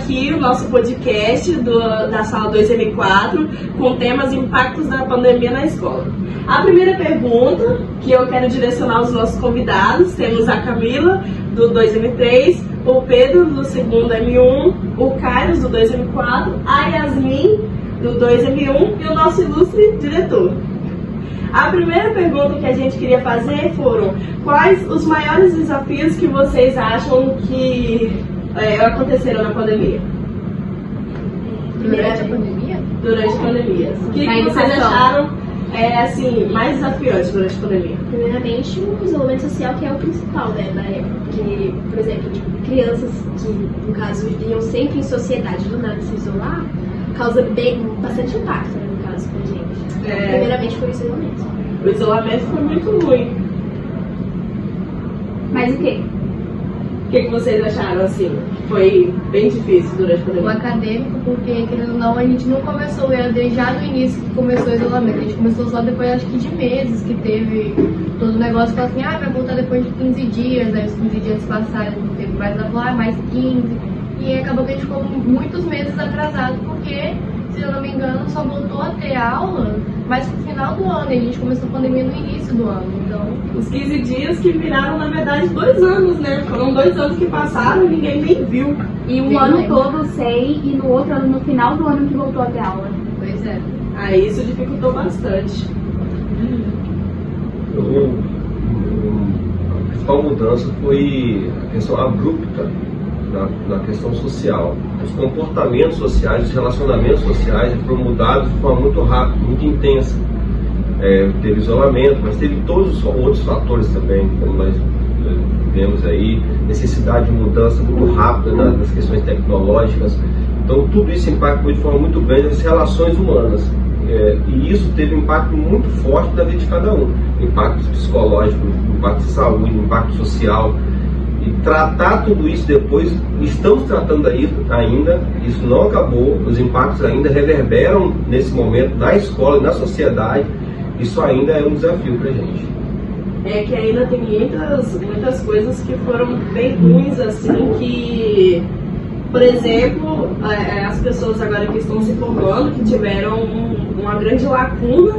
aqui o nosso podcast da sala 2M4 com temas impactos da pandemia na escola. A primeira pergunta que eu quero direcionar aos nossos convidados, temos a Camila do 2M3, o Pedro do segundo M1, o Carlos do 2M4, a Yasmin do 2M1 e o nosso ilustre diretor. A primeira pergunta que a gente queria fazer foram: quais os maiores desafios que vocês acham que aconteceram na pandemia? Durante a pandemia? Durante a pandemia. O que vocês acharam assim, mais desafiante durante a pandemia? Primeiramente, o isolamento social, que é o principal, né, da época. Porque, por exemplo, crianças que, no caso, viviam sempre em sociedade, do nada se isolar, causa bastante impacto, né, no caso, pra gente. Primeiramente foi o isolamento. O isolamento foi muito ruim. Mas o quê? O que vocês acharam, assim? Foi bem difícil durante a pandemia? O acadêmico, porque, querendo ou não, a gente não começou o EAD já no início que começou o isolamento. A gente começou só depois, acho que de meses, que teve todo o negócio. Falou assim, vai voltar depois de 15 dias. Aí os 15 dias passaram, não teve mais, ela falou, mais 15. E acabou que a gente ficou muitos meses atrasado, porque, se eu não me engano, só voltou a ter aula mais no final do ano. E a gente começou a pandemia no início do ano. Então, os 15 dias que viraram, na verdade, 2 anos, né? Foram 2 anos que passaram e ninguém nem viu. E um ano todo sem, e no outro ano, no final do ano, que voltou a ter aula. Pois é. Aí isso dificultou bastante. A principal mudança foi a questão abrupta na questão social. Os comportamentos sociais, os relacionamentos sociais foram mudados de forma muito rápida, muito intensa. Teve isolamento, mas teve todos os outros fatores também, como nós vemos aí, necessidade de mudança muito rápida das questões tecnológicas. Então tudo isso impactou de forma muito grande as relações humanas. E isso teve um impacto muito forte na vida de cada um. Impactos psicológicos, impacto de saúde, impacto social. E tratar tudo isso depois, estamos tratando ainda, isso não acabou, os impactos ainda reverberam nesse momento na escola, na sociedade. Isso ainda é um desafio para a gente. Que ainda tem muitas coisas que foram bem ruins, assim, que, por exemplo, as pessoas agora que estão se formando, que tiveram uma grande lacuna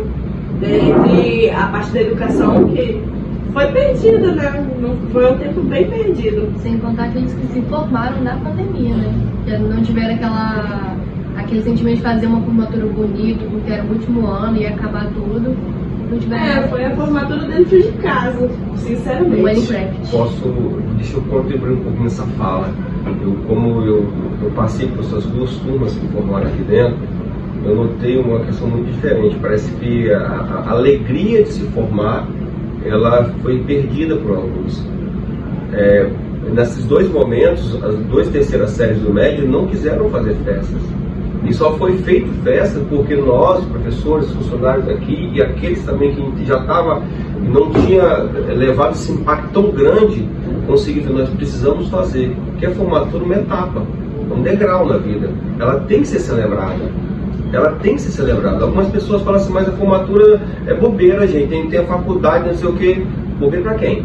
entre a parte da educação, que foi perdida, né? Foi um tempo bem perdido. Sem contar aqueles que se formaram na pandemia, né? Que não tiveram aquele sentimento de fazer uma formatura bonita, porque era o último ano e ia acabar tudo. Não tiveram... foi a formatura dentro de casa, sinceramente. Minecraft. Deixa eu contribuir um pouco nessa fala. Como eu passei por essas 2 turmas que formaram aqui dentro, eu notei uma questão muito diferente. Parece que a alegria de se formar, ela foi perdida por alguns. Nesses 2 momentos, as 2 terceiras séries do médio não quiseram fazer festas. E só foi feito festa porque nós, professores, funcionários aqui e aqueles também que já estavam e não tinha levado esse impacto tão grande, conseguiram, nós precisamos fazer, que a formatura é uma etapa, um degrau na vida. Ela tem que ser celebrada. Ela tem que ser celebrada. Algumas pessoas falam assim, mas a formatura é bobeira, gente, tem que ter a faculdade, não sei o quê. Bobeira para quem?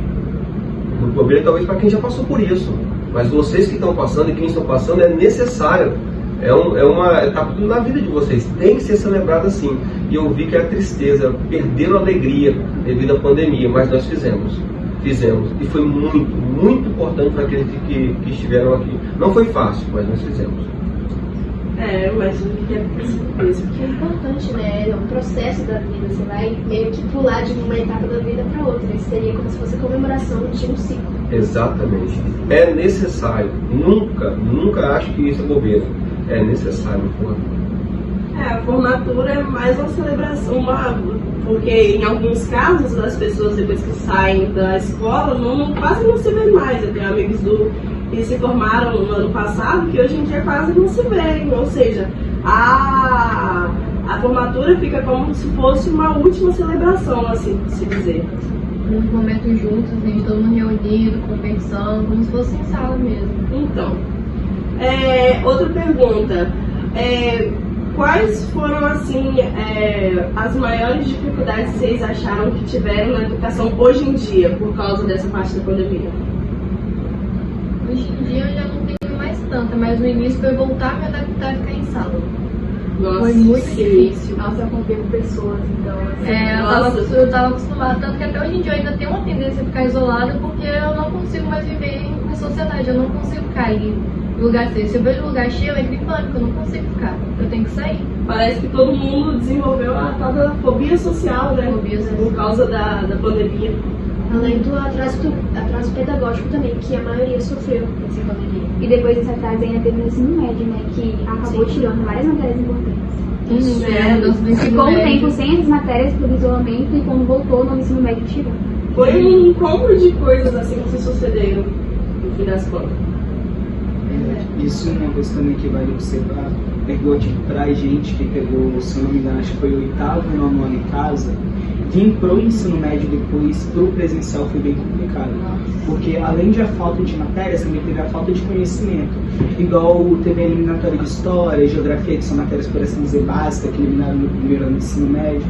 Bobeira talvez para quem já passou por isso. Mas vocês que estão passando e quem estão passando é necessário. É uma etapa na vida de vocês, tem que ser celebrada assim. E eu vi que a tristeza, perderam a alegria devido à pandemia, mas nós fizemos. E foi muito, muito importante para aqueles que estiveram aqui. Não foi fácil, mas nós fizemos. Imagino que é isso. Que é importante, né? É um processo da vida. Você vai meio que pular de uma etapa da vida para outra. Isso seria como se fosse a comemoração de um ciclo. Exatamente. É necessário. Nunca acho que isso é bobeira. É necessário uma formatura. A formatura é mais uma celebração, porque em alguns casos as pessoas depois que saem da escola quase não se vê mais. Eu tenho amigos que se formaram no ano passado que hoje em dia quase não se veem, ou seja, a formatura fica como se fosse uma última celebração, assim por se dizer. Uns momentos juntos, assim, todo mundo reunido, conversando, como se fosse em sala mesmo. Então, outra pergunta, quais foram assim as maiores dificuldades que vocês acharam que tiveram na educação hoje em dia por causa dessa parte da pandemia? Hoje em dia eu já não tenho mais tanta, mas no início foi voltar a me adaptar a ficar em sala. Nossa, Foi muito sim. difícil. Nossa, eu convivo com pessoas, então. Assim, Eu tava acostumada, tanto que até hoje em dia eu ainda tenho uma tendência a ficar isolada porque eu não consigo mais viver em sociedade, eu não consigo ficar em lugar cheio. Se eu vejo um lugar cheio, eu entro em pânico, eu não consigo ficar, eu tenho que sair. Parece que todo mundo desenvolveu a tal da fobia social, né? Fobia social. Por causa da pandemia. Além do atraso pedagógico também, que a maioria sofreu nessa pandemia. e depois desse atraso ainda teve no ensino médio, né? Que acabou tirando várias matérias importantes. Mudança do ensino Ficou um médio. tempo sem as matérias por isolamento e quando voltou no ensino médio tirou. Foi um encontro de coisas assim que se sucederam no fim das contas. Isso é uma coisa também que vale observar. Pegou pra gente que pegou, se eu não me engano, acho que foi o 8º e 9º ano em casa. Quem pro ensino médio depois pro presencial foi bem complicado. Porque além de a falta de matérias, também teve a falta de conhecimento. Igual teve a eliminatória de história, geografia, que são matérias, por assim dizer, básicas, que eliminaram no primeiro ano do ensino médio.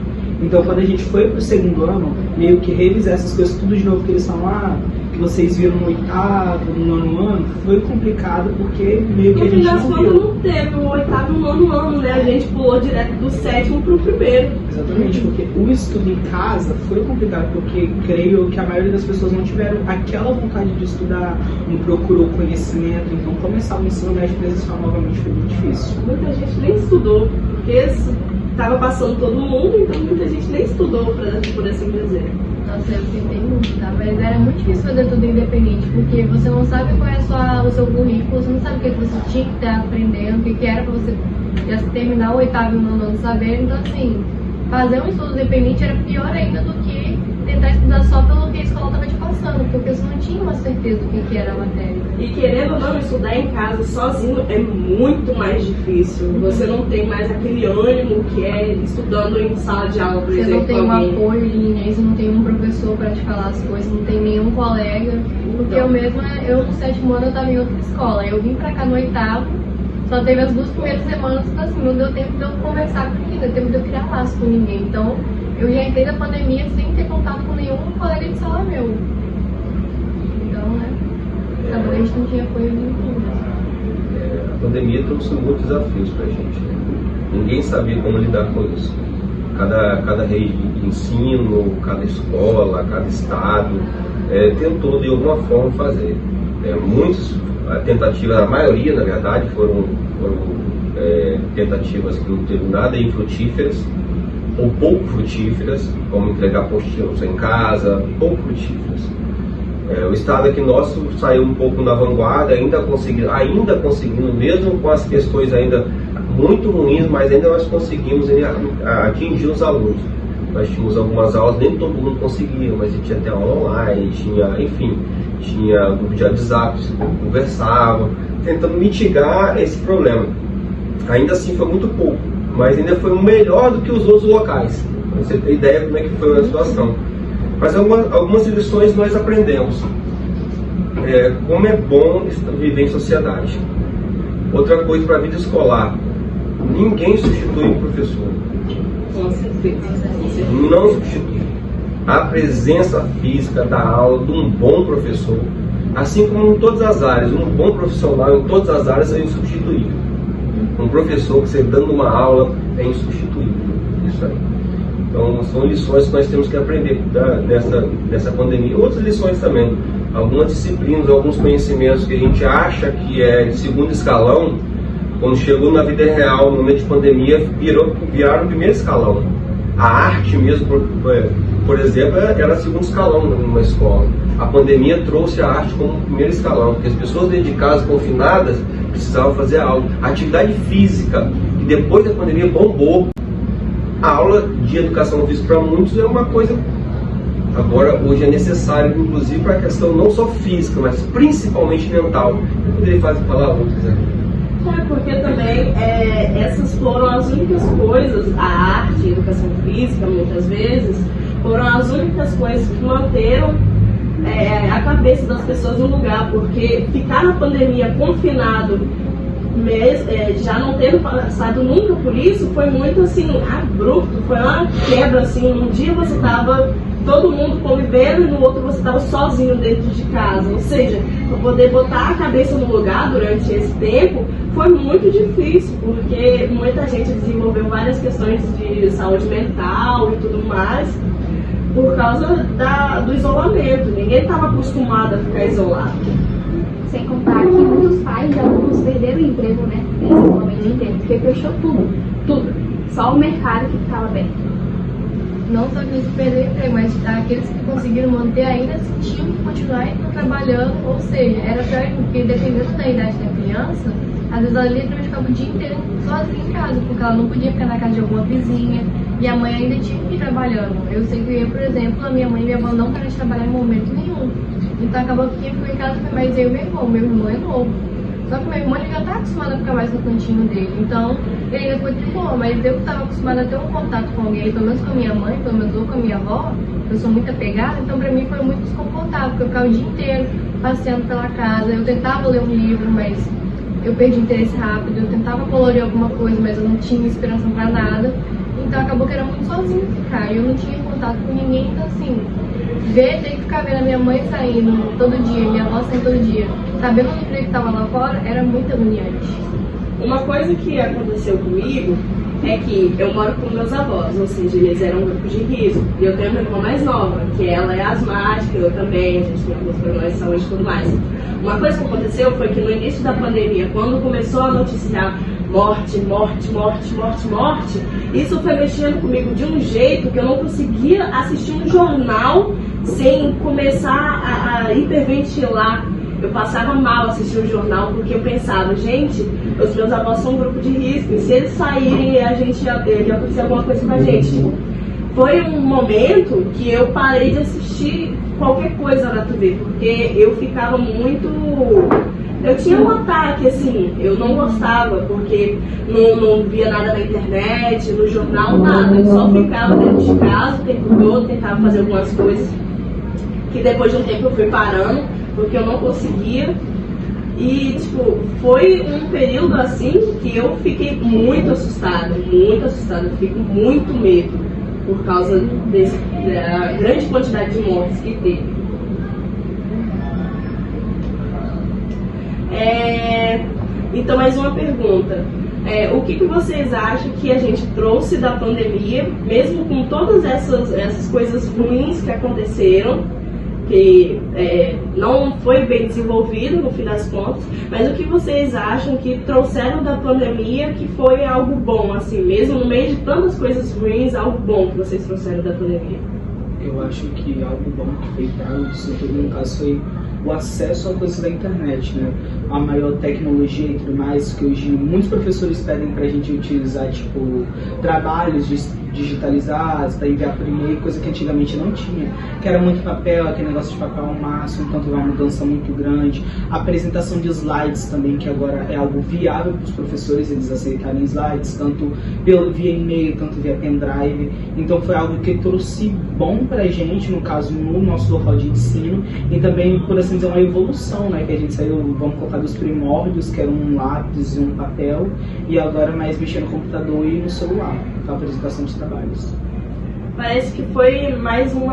Então quando a gente foi pro segundo ano, meio que revisar essas coisas tudo de novo, que eles falam, que vocês viram no 8º, no 9º ano, foi complicado porque meio que a No fim gente das não contas viu. não teve o 8º e o 9º ano, né? A gente pulou direto do 7º pro primeiro. Exatamente, porque o estudo em casa foi complicado, porque creio que a maioria das pessoas não tiveram aquela vontade de estudar, não procurou conhecimento, então começar o ensino médio presencial novamente foi muito difícil. Muita gente nem estudou, porque estava passando todo mundo, então muita gente nem estudou, por assim dizer. Nossa, eu tentei muito, tá? Mas era muito difícil fazer tudo independente, porque você não sabe qual é o seu currículo, você não sabe o que você tinha que estar aprendendo, o que era pra você já terminar o 8º e o 9º ano saber. Então, assim, fazer um estudo independente era pior ainda do que tentar estudar só pelo que a escola estava te passando, porque você não tinha uma certeza do que era a matéria. E querendo ou não, estudar em casa sozinho é muito mais difícil. Você não tem mais aquele ânimo que é estudando em sala de aula, por Você exemplo. não tem um alguém. apoio de ninguém, você não tem um professor para te falar as coisas, não tem nenhum colega. Porque eu mesma, eu no 7º ano eu estava em outra escola. Eu vim pra cá no 8º, só teve as 2 primeiras semanas, então assim, não deu tempo de eu conversar com ninguém, não deu tempo de eu criar laço com ninguém. Então, eu já entrei na pandemia sem ter contato com nenhum colega de sala meu. Então, né, acabou, a gente não tinha apoio nenhum. A pandemia trouxe muitos desafios pra gente, né? Ninguém sabia como lidar com isso. Cada rede de ensino, cada escola, cada estado tentou de alguma forma fazer. Muitas tentativas, a maioria na verdade foram tentativas que não teve nada infrutíferas ou pouco frutíferas, como entregar apostilas em casa, pouco frutíferas. O estado aqui nosso saiu um pouco na vanguarda, ainda conseguindo, mesmo com as questões ainda muito ruins, mas ainda nós conseguimos atingir os alunos. Nós tínhamos algumas aulas, nem todo mundo conseguia, mas tinha até aula online, tinha grupo de WhatsApp, conversavam, tentando mitigar esse problema. Ainda assim foi muito pouco, mas ainda foi melhor do que os outros locais, para você ter ideia como é que foi a situação. Mas algumas lições nós aprendemos. Como é bom viver em sociedade. Outra coisa para a vida escolar, ninguém substitui o professor. Com certeza. Não substitui. A presença física da aula de um bom professor, assim como em todas as áreas, um bom profissional em todas as áreas é insubstituível. Um professor que você dando uma aula é insubstituível. Isso aí. Então são lições que nós temos que aprender dessa pandemia. Outras lições também. Algumas disciplinas, alguns conhecimentos que a gente acha que é de segundo escalão, quando chegou na vida real, no momento de pandemia, viraram o primeiro escalão. A arte mesmo, por exemplo, era segundo escalão numa escola. A pandemia trouxe a arte como primeiro escalão, porque as pessoas dentro de casa, confinadas, precisavam fazer aula. A atividade física, que depois da pandemia bombou. A aula de educação física para muitos é uma coisa, agora hoje é necessário, inclusive para a questão não só física, mas principalmente mental. Eu poderia falar outras aqui. Porque também essas foram as únicas coisas, a arte, a educação física, muitas vezes, foram as únicas coisas que manteram a cabeça das pessoas no lugar, porque ficar na pandemia confinado já não tendo passado nunca por isso, foi muito assim, abrupto, foi uma quebra assim, um dia você estava todo mundo convivendo e no outro você estava sozinho dentro de casa, ou seja, para poder botar a cabeça no lugar durante esse tempo foi muito difícil, porque muita gente desenvolveu várias questões de saúde mental e tudo mais por causa do isolamento, ninguém estava acostumado a ficar isolado. Sem contar que muitos pais e alunos perderam o emprego, né, nesse momento de tempo, porque fechou tudo. Só o mercado que ficava aberto. Não só que eles perderam o emprego, mas aqueles que conseguiram manter ainda tinham que continuar trabalhando, ou seja, era pior porque dependendo da idade da criança, às vezes ela literalmente ficava o dia inteiro sozinha em casa, porque ela não podia ficar na casa de alguma vizinha, e a mãe ainda tinha que ir trabalhando. Eu sei que eu, por exemplo, a minha mãe e minha avó não pararam de trabalhar em momento nenhum. Então acabou que quem ficou em casa foi mais eu e meu irmão é novo. Só que meu irmão já tá acostumado a ficar mais no cantinho dele, então ele ainda foi de boa, mas eu que tava acostumada a ter um contato com alguém, pelo menos com a minha mãe, pelo menos ou com a minha avó, eu sou muito apegada, então pra mim foi muito desconfortável, porque eu ficava o dia inteiro passeando pela casa, eu tentava ler um livro, mas eu perdi interesse rápido, eu tentava colorir alguma coisa, mas eu não tinha esperança pra nada, então acabou que era muito sozinho ficar, e eu não tinha contato com ninguém, então assim, ter que ficar vendo a minha mãe saindo todo dia, minha avó saindo todo dia, sabendo o emprego que estava lá fora, era muito agoniante. Uma coisa que aconteceu comigo é que eu moro com meus avós, ou seja, eles eram um grupo de risco. E eu tenho uma irmã mais nova, que ela é asmática, eu também, a gente tem alguns problemas de saúde e tudo mais. Uma coisa que aconteceu foi que no início da pandemia, quando começou a noticiar morte, isso foi mexendo comigo de um jeito que eu não conseguia assistir um jornal sem começar a hiperventilar. Eu passava mal assistindo o jornal porque eu pensava, gente, os meus avós são um grupo de risco, e se eles saírem, ia acontecer alguma coisa com a gente. Tipo, foi um momento que eu parei de assistir qualquer coisa na TV, porque eu ficava muito... Eu tinha um ataque, assim, eu não gostava, porque não via nada na internet, no jornal, nada. Eu só ficava dentro de casa o tempo todo, tentava fazer algumas coisas, que depois de um tempo eu fui parando, porque eu não conseguia. E, tipo, foi um período assim que eu fiquei muito assustada, fiquei com muito medo por causa da grande quantidade de mortes que teve. Então, mais uma pergunta. O que vocês acham que a gente trouxe da pandemia, mesmo com todas essas coisas ruins que aconteceram, que não foi bem desenvolvido no fim das contas, mas o que vocês acham que trouxeram da pandemia que foi algo bom, assim, mesmo no meio de tantas coisas ruins, algo bom que vocês trouxeram da pandemia? Eu acho que algo bom que foi trago disso tudo, no caso, foi o acesso a coisas da internet, né? A maior tecnologia e tudo mais, que hoje muitos professores pedem pra gente utilizar, tipo, trabalhos digitalizados, para enviar por e-mail, coisa que antigamente não tinha, que era muito papel, aquele negócio de papel ao máximo, então teve uma mudança muito grande. A apresentação de slides também, que agora é algo viável para os professores, eles aceitarem slides, tanto via e-mail, tanto via pendrive, então foi algo que trouxe bom pra gente, no caso, no nosso local de ensino, e também, por assim dizer, uma evolução, né, que a gente saiu, vamos colocar, dos primórdios, que era um lápis e um papel, e agora mais mexer no computador e no celular, a apresentação de trabalhos. Parece que foi mais um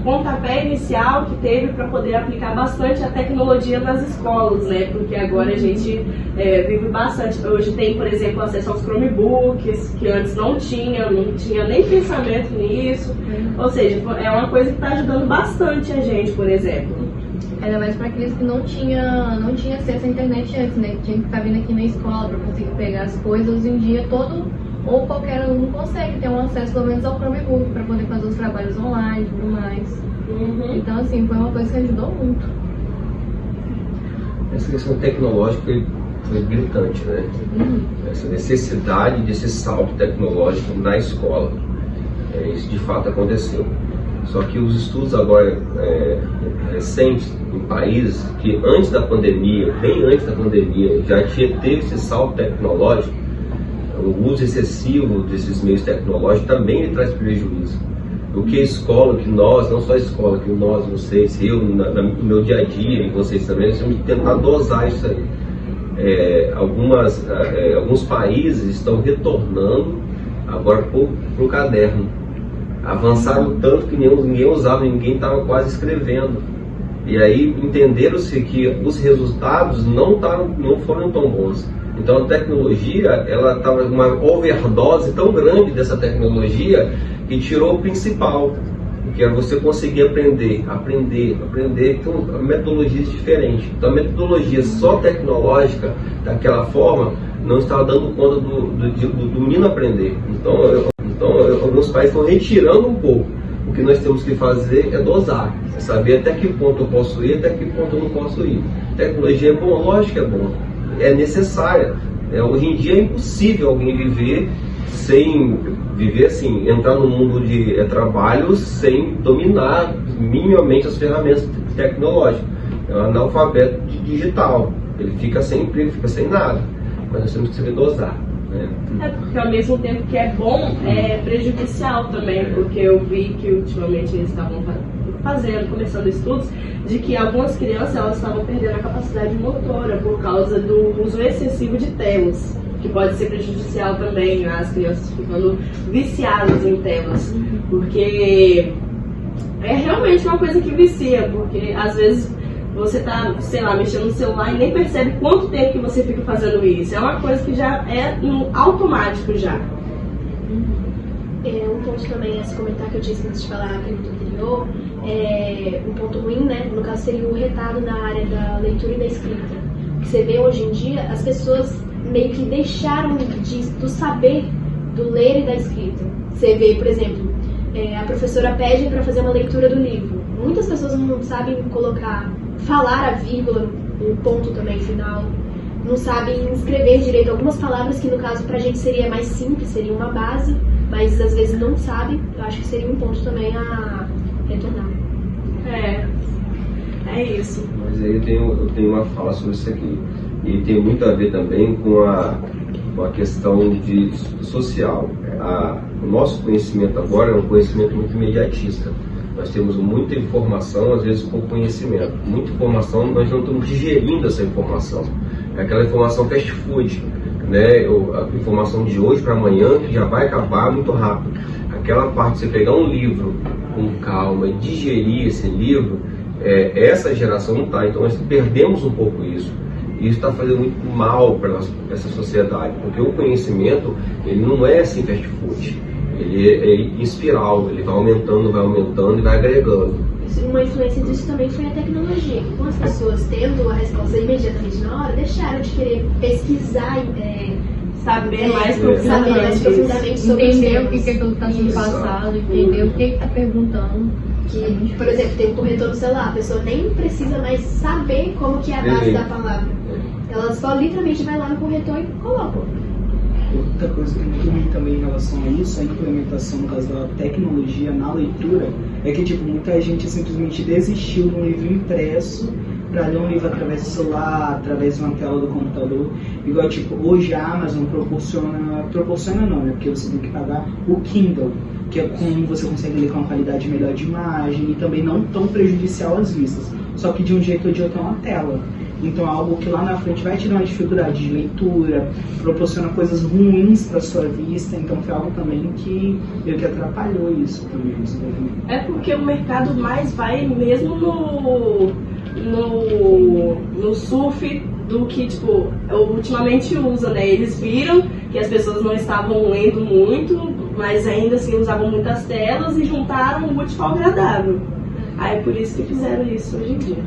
pontapé inicial que teve para poder aplicar bastante a tecnologia nas escolas, né? Porque agora a gente vive bastante. Hoje tem, por exemplo, acesso aos Chromebooks, que antes não tinha nem pensamento nisso. Ou seja, é uma coisa que está ajudando bastante a gente, por exemplo. Ainda mais para aqueles que não tinha acesso à internet antes, né? Que tinha que ficar vindo aqui na escola para conseguir pegar as coisas. Hoje em dia, ou qualquer aluno consegue ter um acesso pelo menos ao Chromebook para poder fazer os trabalhos online e tudo mais. Então, assim, foi uma coisa que ajudou muito. Essa questão tecnológica foi gritante, né? Essa necessidade desse salto tecnológico na escola. Isso de fato aconteceu. Só que os estudos agora recentes em países que antes da pandemia, bem antes da pandemia, já teve esse salto tecnológico, o uso excessivo desses meios tecnológicos também lhe traz prejuízo. O que a escola, que nós, não só a escola, que nós, vocês, eu, no meu dia a dia, e vocês também, nós temos que tentar dosar isso aí. Alguns países estão retornando agora para o caderno. Avançaram tanto que ninguém usava, ninguém estava quase escrevendo. E aí entenderam-se que os resultados não foram tão bons. Então a tecnologia, ela estava uma overdose tão grande dessa tecnologia que tirou o principal, que é você conseguir aprender com metodologias diferentes. Então a metodologia só tecnológica, daquela forma, não estava dando conta do menino aprender. Então alguns países estão retirando um pouco. O que nós temos que fazer é dosar, saber até que ponto eu posso ir, até que ponto eu não posso ir. Tecnologia é bom, lógico que é bom, é necessária. Hoje em dia é impossível alguém viver assim, entrar no mundo de trabalho sem dominar minimamente as ferramentas tecnológicas. É um analfabeto digital, ele fica sem emprego, fica sem nada, mas nós temos que saber dosar. Porque ao mesmo tempo que é bom, é prejudicial também, porque eu vi que ultimamente eles estavam começando estudos de que algumas crianças elas estavam perdendo a capacidade motora por causa do uso excessivo de telas, que pode ser prejudicial também, as crianças ficando viciadas em telas, porque é realmente uma coisa que vicia, porque às vezes você tá, sei lá, mexendo no celular e nem percebe quanto tempo que você fica fazendo isso. É uma coisa que já é automático já. Um ponto também a se comentar que eu disse antes de falar a pergunta anterior, um ponto ruim, né? No caso seria o retardo na área da leitura e da escrita. Que você vê hoje em dia, as pessoas meio que deixaram do saber do ler e da escrita. Você vê, por exemplo, a professora pede para fazer uma leitura do livro. Muitas pessoas não sabem falar a vírgula, o ponto também final, não sabem escrever direito algumas palavras que no caso pra gente seria mais simples, seria uma base, mas às vezes não sabem. Eu acho que seria um ponto também a retornar. É isso. Mas aí eu tenho uma fala sobre isso aqui, e tem muito a ver também com a questão social. O nosso conhecimento agora é um conhecimento muito imediatista. Nós temos muita informação, às vezes pouco conhecimento. Muita informação, nós não estamos digerindo essa informação. É aquela informação fast food, né? A informação de hoje para amanhã, que já vai acabar muito rápido. Aquela parte de você pegar um livro com calma e digerir esse livro, essa geração não está. Então nós perdemos um pouco isso. E isso está fazendo muito mal para essa sociedade, porque o conhecimento, ele não é assim fast food. Ele é em espiral, ele vai aumentando e vai agregando. Uma influência disso também foi a tecnologia, que com as pessoas tendo a resposta imediatamente na hora, deixaram de querer pesquisar, saber mais profundamente sobre entender o que aquilo está sendo passado, entender o que está perguntando. Que, por exemplo, tem um corretor no celular, a pessoa nem precisa mais saber como que é a base da palavra. Ela só literalmente vai lá no corretor e coloca. Outra coisa que é muito ruim também em relação a isso, a implementação no caso da tecnologia na leitura, é que muita gente simplesmente desistiu de um livro impresso para ler um livro através do celular, através de uma tela do computador. Igual hoje a Amazon proporciona não, né? Porque você tem que pagar o Kindle, que é como você consegue ler com uma qualidade melhor de imagem e também não tão prejudicial às vistas, só que de um jeito ou de outro é uma tela. Então é algo que lá na frente vai te dar uma dificuldade de leitura, proporciona coisas ruins para sua vista, então foi algo também que atrapalhou isso também. É porque o mercado mais vai mesmo no surf do que, ultimamente usa, né? Eles viram que as pessoas não estavam lendo muito, mas ainda assim usavam muitas telas e juntaram o útil ao agradável. Aí é por isso que fizeram isso hoje em dia.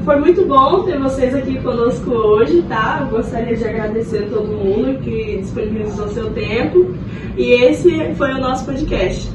Foi muito bom ter vocês aqui conosco hoje, tá? Eu gostaria de agradecer a todo mundo que disponibilizou seu tempo. E esse foi o nosso podcast.